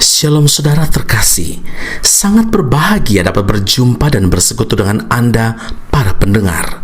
Shalom saudara terkasih, sangat berbahagia dapat berjumpa dan bersekutu dengan Anda para pendengar.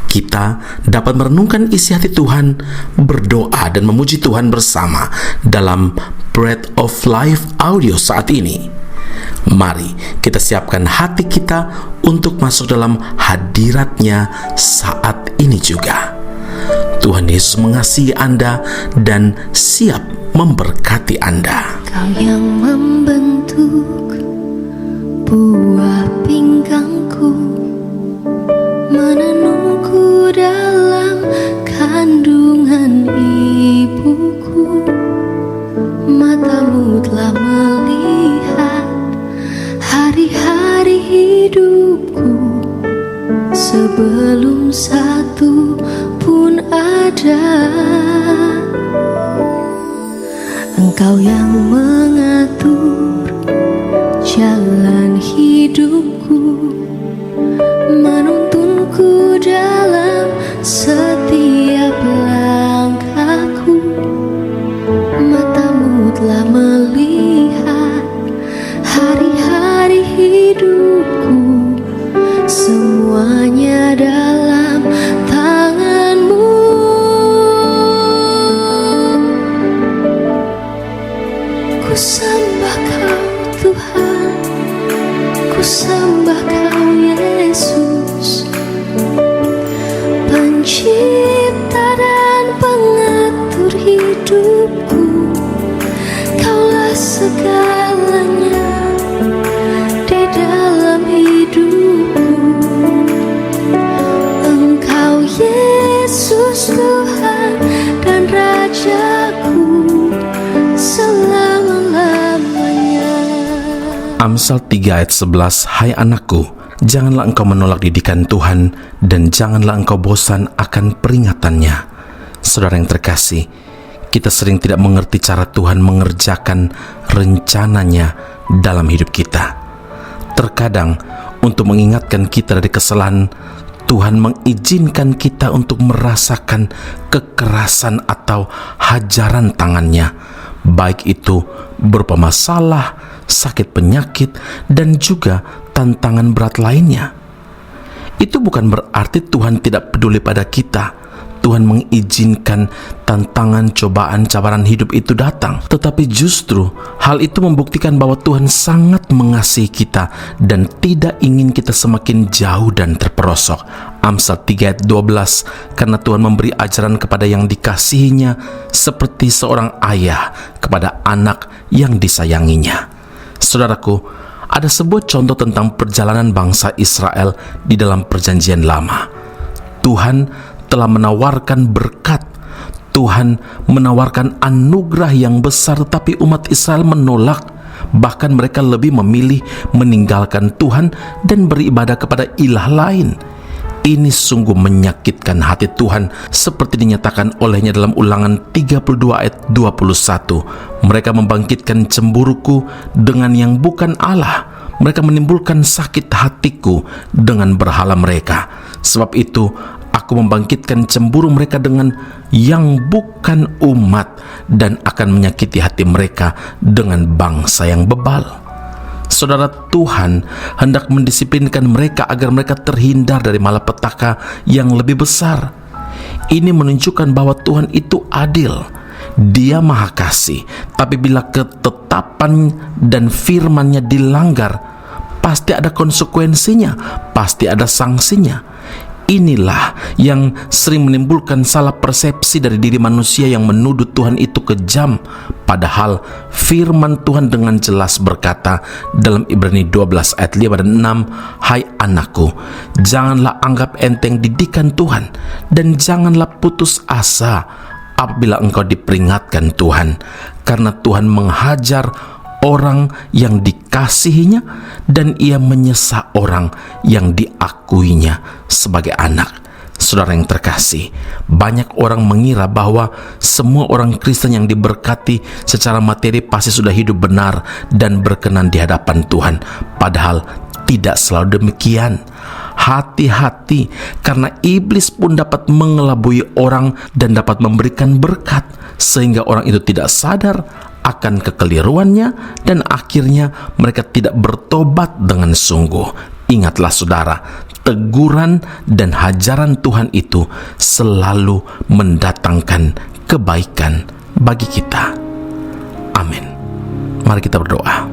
Kita dapat merenungkan isi hati Tuhan, berdoa dan memuji Tuhan bersama dalam Bread of Life audio saat ini. Mari kita siapkan hati kita untuk masuk dalam hadirat-Nya saat ini juga. Tuhan Yesus mengasihi Anda dan siap memberkati Anda. Kau yang membentuk buah pinggangku, menenungku dalam kandungan ibuku. Matamu telah melihat hari-hari hidupku, sebelum satu pun ada. Engkau yang mengatur jalan hidupku, menuntunku dalam setiap langkahku. Matamu telah melihat hari-hari hidupku, semuanya dalam tangan-Mu. Ku sembah Kau Tuhan, ku sembah Kau Yesus, pencipta dan pengatur hidupku. Kaulah segalanya di dalam hidupku. Engkau Yesus Tuhan dan Rajaku selama-lamanya. Amsal 3 ayat 11, Hai anakku, janganlah engkau menolak didikan Tuhan, dan janganlah engkau bosan akan peringatannya. Saudara yang terkasih, kita sering tidak mengerti cara Tuhan mengerjakan rencananya dalam hidup kita. Terkadang untuk mengingatkan kita dari kesalahan, Tuhan mengizinkan kita untuk merasakan kekerasan atau hajaran tangannya, baik itu berupa masalah, sakit penyakit, dan juga tantangan berat lainnya. Itu bukan berarti Tuhan tidak peduli pada kita. Tuhan mengizinkan tantangan, cobaan, cabaran hidup itu datang. Tetapi justru hal itu membuktikan bahwa Tuhan sangat mengasihi kita dan tidak ingin kita semakin jauh dan terperosok. Amsal 3 ayat 12, karena Tuhan memberi ajaran kepada yang dikasihinya seperti seorang ayah kepada anak yang disayanginya. Saudaraku, ada sebuah contoh tentang perjalanan bangsa Israel di dalam perjanjian lama. Tuhan telah menawarkan berkat, Tuhan menawarkan anugerah yang besar, tetapi umat Israel menolak. Bahkan mereka lebih memilih meninggalkan Tuhan dan beribadah kepada ilah lain. Ini sungguh menyakitkan hati Tuhan, seperti dinyatakan olehnya dalam Ulangan 32 ayat 21. Mereka membangkitkan cemburuku dengan yang bukan Allah. Mereka menimbulkan sakit hatiku dengan berhala mereka. Sebab itu aku membangkitkan cemburu mereka dengan yang bukan umat, dan akan menyakiti hati mereka dengan bangsa yang bebal. Saudara, Tuhan hendak mendisiplinkan mereka agar mereka terhindar dari malapetaka yang lebih besar. Ini menunjukkan bahwa Tuhan itu adil. Dia maha kasih, tapi bila ketetapan dan firman-Nya dilanggar, pasti ada konsekuensinya, pasti ada sanksinya. Inilah yang sering menimbulkan salah persepsi dari diri manusia yang menuduh Tuhan itu kejam. Padahal firman Tuhan dengan jelas berkata dalam Ibrani 12 ayat 5 dan 6, Hai anakku, janganlah anggap enteng didikan Tuhan, dan janganlah putus asa apabila engkau diperingatkan Tuhan, karena Tuhan menghajar orang yang dikasihinya, dan Ia menyesa orang yang diakuinya sebagai anak. Saudara yang terkasih, banyak orang mengira bahwa semua orang Kristen yang diberkati secara materi pasti sudah hidup benar dan berkenan di hadapan Tuhan. Padahal tidak selalu demikian. Hati-hati, karena iblis pun dapat mengelabui orang dan dapat memberikan berkat, sehingga orang itu tidak sadar akan kekeliruannya dan akhirnya mereka tidak bertobat dengan sungguh. Ingatlah saudara, teguran dan hajaran Tuhan itu selalu mendatangkan kebaikan bagi kita. Amin. Mari kita berdoa.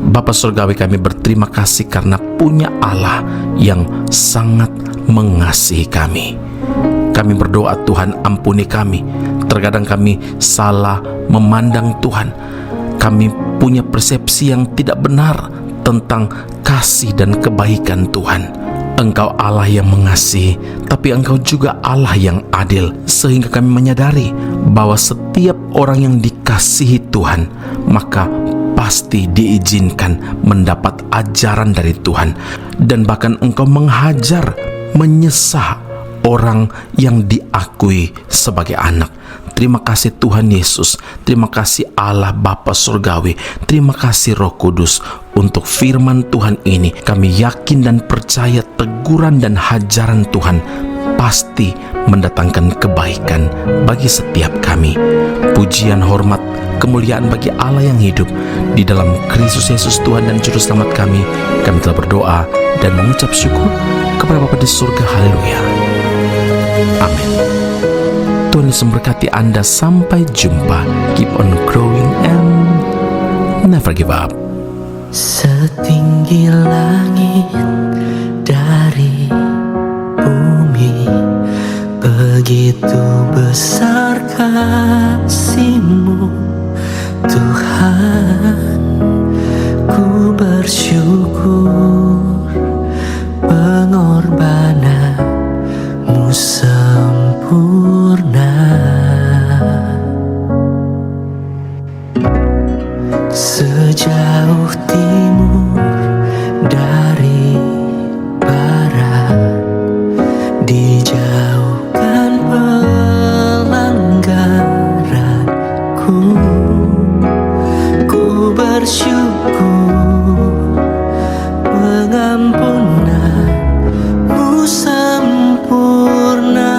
Bapa Surgawi, kami berterima kasih karena punya Allah yang sangat mengasihi kami. Kami berdoa, Tuhan, ampuni kami. Terkadang kami salah memandang Tuhan. Kami punya persepsi yang tidak benar tentang kasih dan kebaikan Tuhan. Engkau Allah yang mengasihi, tapi Engkau juga Allah yang adil, sehingga kami menyadari bahwa setiap orang yang dikasihi Tuhan, maka pasti diizinkan mendapat ajaran dari Tuhan. Dan bahkan Engkau menghajar, menyesah orang yang diakui sebagai anak. Terima kasih Tuhan Yesus, terima kasih Allah Bapa Surgawi, terima kasih Roh Kudus untuk firman Tuhan ini. Kami yakin dan percaya teguran dan hajaran Tuhan pasti mendatangkan kebaikan bagi setiap kami. Pujian, hormat, kemuliaan bagi Allah yang hidup. Di dalam Kristus Yesus Tuhan dan Juru Selamat kami telah berdoa dan mengucap syukur kepada Bapa di surga. Haleluya. Amin. Tuhan Yesus memberkati Anda. Sampai jumpa. Keep on growing and never give up. Setinggi langit dari bumi, begitu besar kasih-Mu Tuhan. Ku bersyukur pengorbanan-Mu sempurna. Sejauh timur dari barat, dijauhkan pelanggaranku. Ku bersyukur pengampunan-Mu sempurna.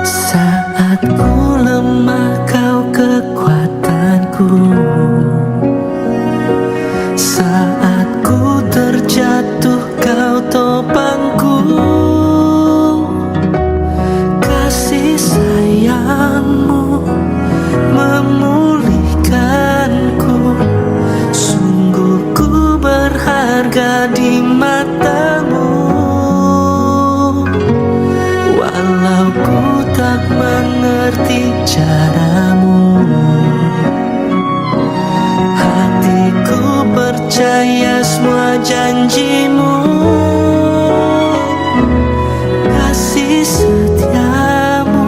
Saat ku lemah, Kau kekuatanku. Saat ku terjatuh, Kau topangku. Kasih sayang-Mu memulihkanku. Sungguh ku berharga di mata-Mu. Walau ku tak mengerti cara-Mu, hatiku percaya semua janji-Mu. Kasih setia-Mu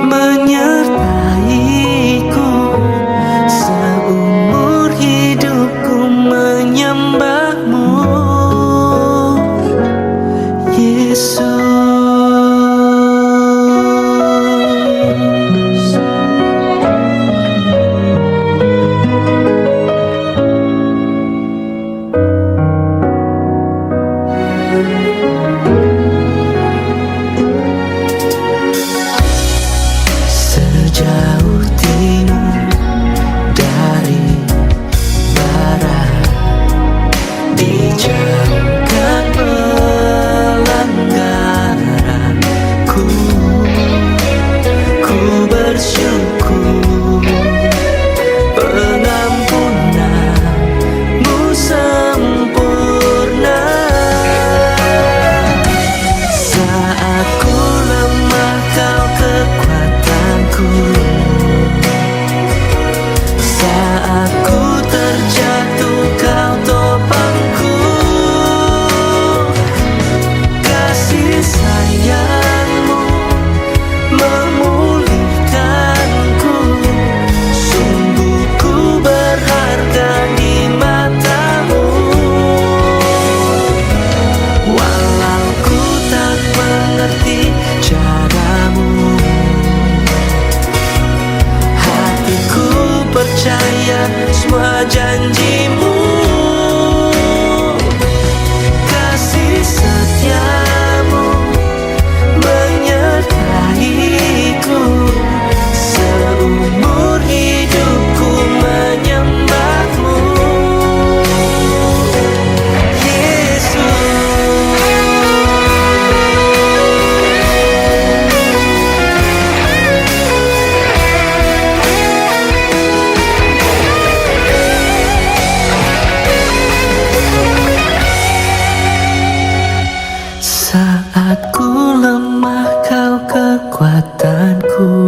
menyertaiku. Seumur hidupku menyembah-Mu, Yesus. kekuatanku.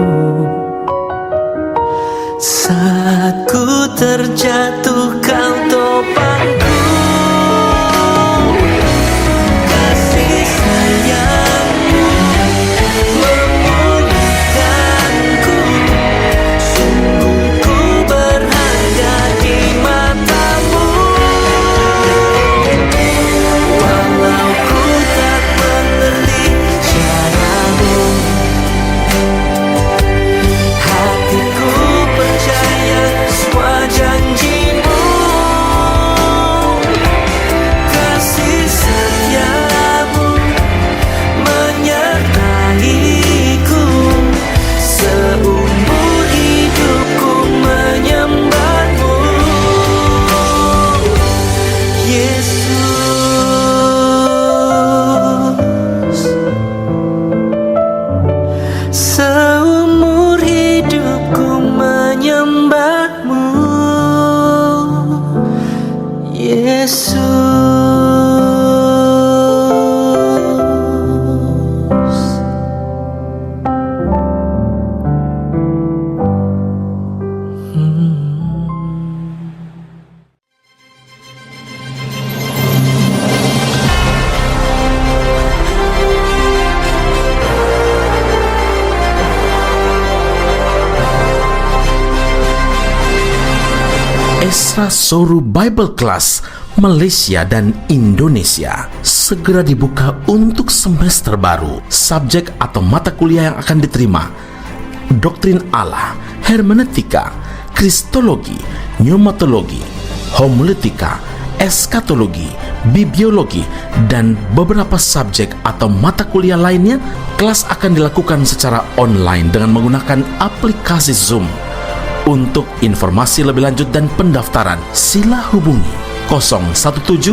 Saat ku terjatuh kau topangku. Kasih sayangmu memulihkanku. Sungguh ku berharga di matamu. Walau ku tak mengerti caramu, hatiku percaya semua janjimu. Kasih setiamu menyertaiku. Seumur hidupku menyembahmu, Yesus. Seumur hidupku menyembahmu, Yesus. Esra Soru Bible Class Malaysia dan Indonesia segera dibuka untuk semester baru. Subjek atau mata kuliah yang akan diterima: Doktrin Allah, Hermeneutika, Kristologi, Pneumatologi, Homiletika, Eskatologi, Bibliologi, dan beberapa subjek atau mata kuliah lainnya. Kelas akan dilakukan secara online dengan menggunakan aplikasi Zoom. Untuk informasi lebih lanjut dan pendaftaran, sila hubungi 017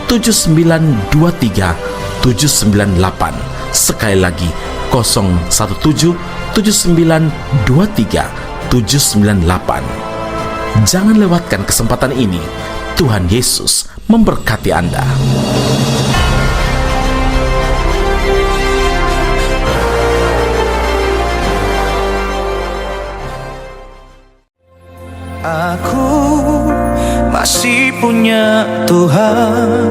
7923 798. Sekali lagi 017 7923 798. Jangan lewatkan kesempatan ini. Tuhan Yesus memberkati Anda. Aku masih punya Tuhan,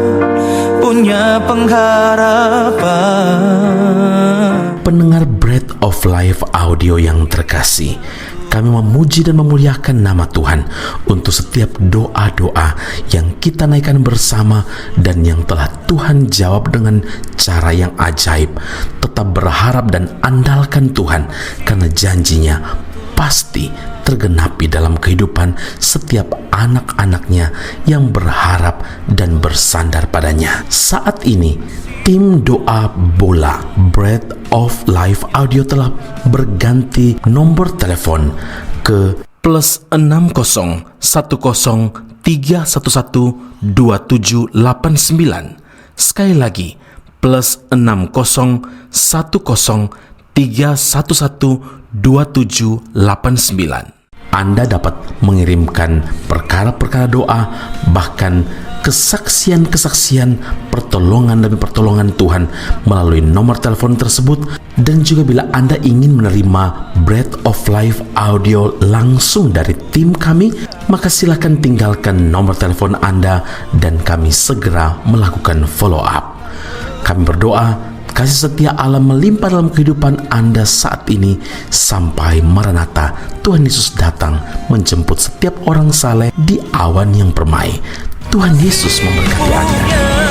punya pengharapan. Pendengar Bread of Life audio yang terkasih, kami memuji dan memuliakan nama Tuhan untuk setiap doa-doa yang kita naikkan bersama dan yang telah Tuhan jawab dengan cara yang ajaib. Tetap berharap dan andalkan Tuhan, karena janjinya pasti tergenapi dalam kehidupan setiap anak-anaknya yang berharap dan bersandar padanya. Saat ini, tim doa bola Bread of Life audio telah berganti nomor telepon ke +60 10 311 2789. Sekali lagi, +60 10 311 2789. Anda dapat mengirimkan perkara-perkara doa, bahkan kesaksian-kesaksian, pertolongan demi pertolongan Tuhan melalui nomor telepon tersebut. Dan juga bila Anda ingin menerima Bread of Life audio langsung dari tim kami, maka silakan tinggalkan nomor telepon Anda dan kami segera melakukan follow up. Kami berdoa kasih setia Allah melimpah dalam kehidupan Anda saat ini sampai Maranatha, Tuhan Yesus datang menjemput setiap orang saleh di awan yang permai. Tuhan Yesus memberkati Anda.